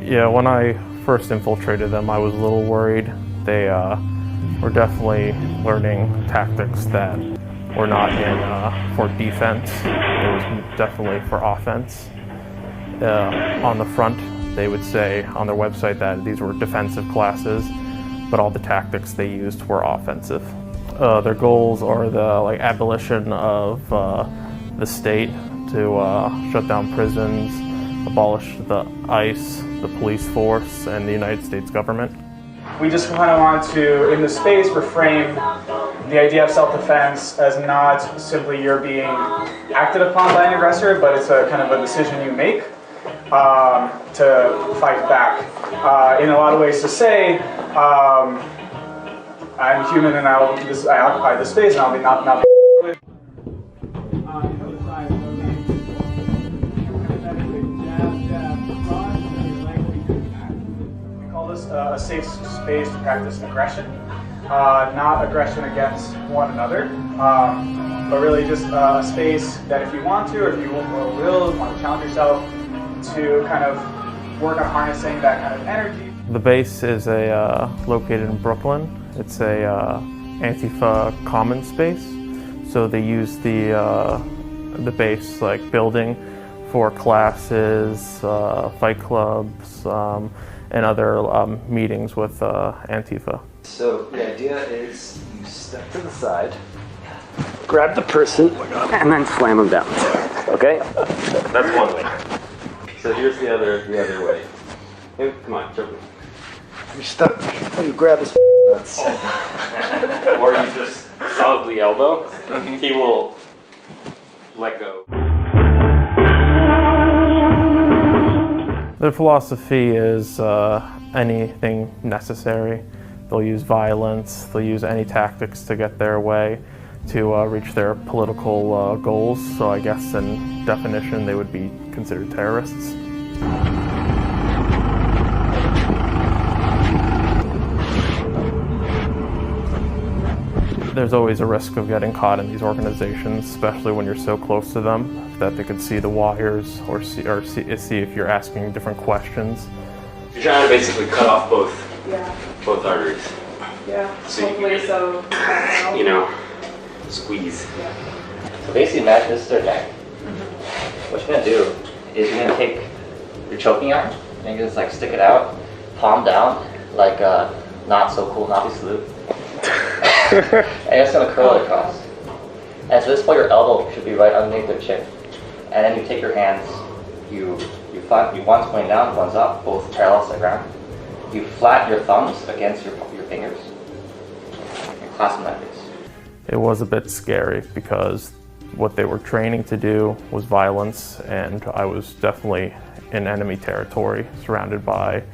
Yeah, when I first infiltrated them, I was a little worried. They were definitely learning tactics that were not in for defense. It was definitely for offense. On the front, they would say on their website that these were defensive classes, but all the tactics they used were offensive. Their goals are the abolition of the state, to shut down prisons, abolish the ICE, the police force, and the United States government. We just kind of want to, in the space, reframe the idea of self-defense as not simply you're being acted upon by an aggressor, but it's a kind of a decision you make to fight back. In a lot of ways to say, I'm human and I occupy this space and I'll be not with. We call this a safe space to practice aggression. Not aggression against one another, but really just a space that if you want to, or if you will want to challenge yourself to kind of work on harnessing that kind of energy. The base is located in Brooklyn. It's a ANTIFA common space, so they use the base building for classes, fight clubs, and other meetings with ANTIFA. So the idea is you step to the side, grab the person, and then slam them down. Okay? That's one way. So here's the other way. Hey, come on, choke me. You step. You grab his nuts. Or you just solidly elbow. He will let go. Their philosophy is anything necessary. They'll use violence, they'll use any tactics to get their way to reach their political goals. So I guess in definition they would be considered terrorists. There's always a risk of getting caught in these organizations, especially when you're so close to them that they could see the wires or see if you're asking different questions. You're trying to basically cut off both arteries. Yeah, so hopefully so. Squeeze. Yeah. So basically imagine this is their neck. What you're going to do is you're going to take your choking iron and you're just stick it out, palm down, like not so cool Nazi salute. And you're just going to curl it across. And so this point your elbow should be right underneath their chin. And then you take your hands, you one's pointing down, one's up, both parallel to the ground. You flatten your thumbs against your fingers and clasp them like this. It was a bit scary because what they were training to do was violence, and I was definitely in enemy territory, surrounded by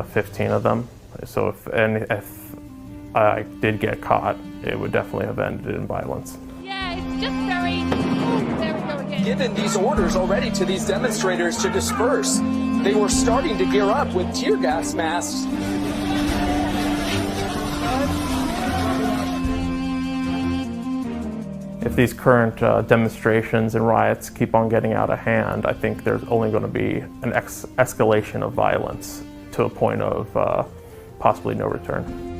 15 of them. So if I did get caught, it would definitely have ended in violence. Yeah, it's just very... There we go again. Given these orders already to these demonstrators to disperse, they were starting to gear up with tear gas masks. If these current demonstrations and riots keep on getting out of hand, I think there's only going to be an escalation of violence to a point of possibly no return.